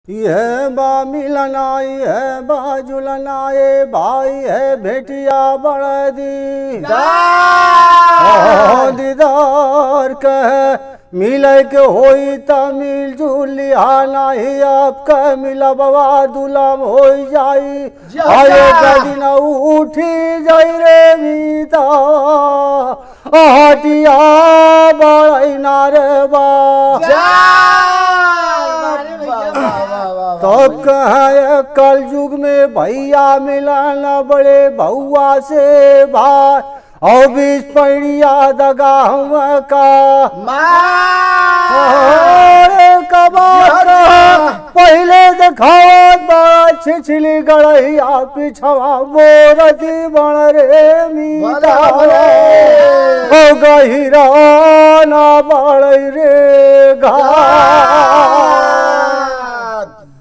यह बा मिलना यह बा जुलना ये भाई है भेटिया बड़ दीदार कह मिले के होई त मिल जुलिया नहीं अब कह मिला बाबा दुलम हो जाई आए दिन उठी जाई रे मीता हटिया बड़ नारे बा तो कहे कल युग में भैया मिलन बड़े भौआ से भाई और बीच पड़िया दगा हुआ का पहले दिखावत बड़ा छिछली गड़िया पिछवा बोरती बण रे मीता हो गहिरा ना बड़ रे घा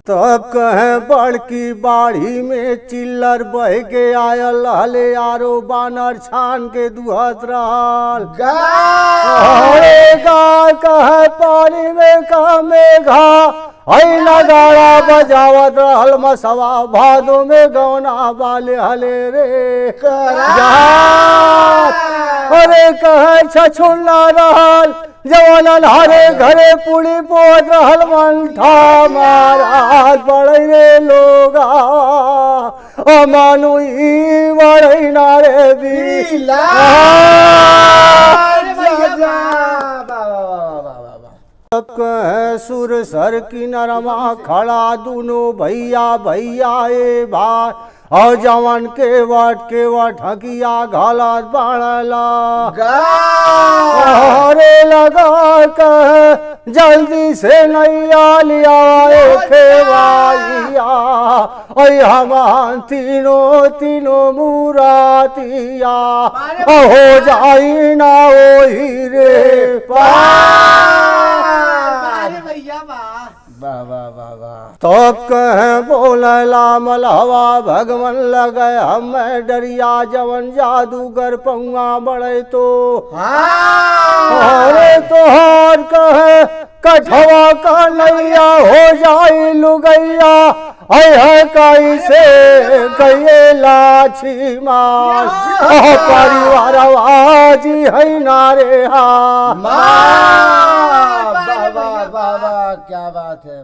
तब कहे बड़की बाड़ी में चिल्लर बह के आयल हले यारो बानर छान के दुहत रहल गाय कहे पानी में का मेघा नगाड़ा बजावत रहल मसवा भादो में गौना वाले हले रे अरे कहे छछुल्ला रहल जवान हरे घरे पुड़ी पोत रहल मन था महाराज बड़े रे लोगा मानु बड़े नारे बीला सुर सर की नरमा खड़ा दोनों भैया भैया ए भाई और जवान के वट हकिया घालत बढ़ला अरे लगा कह जल्दी से नैया लिया खेवाइया हम तीनों मुरातिया हो जाई ना वही रे तो कहे बोलला मलहवा भगवन लगे हमें डरिया जवन जादूगर पौआ बड़े तो अरे तोहार कहे कठवा का नैया हो जाई लुगैया है कैसे कहे लाछी मार परिवार आजी है नारे हा बाबा क्या बात है।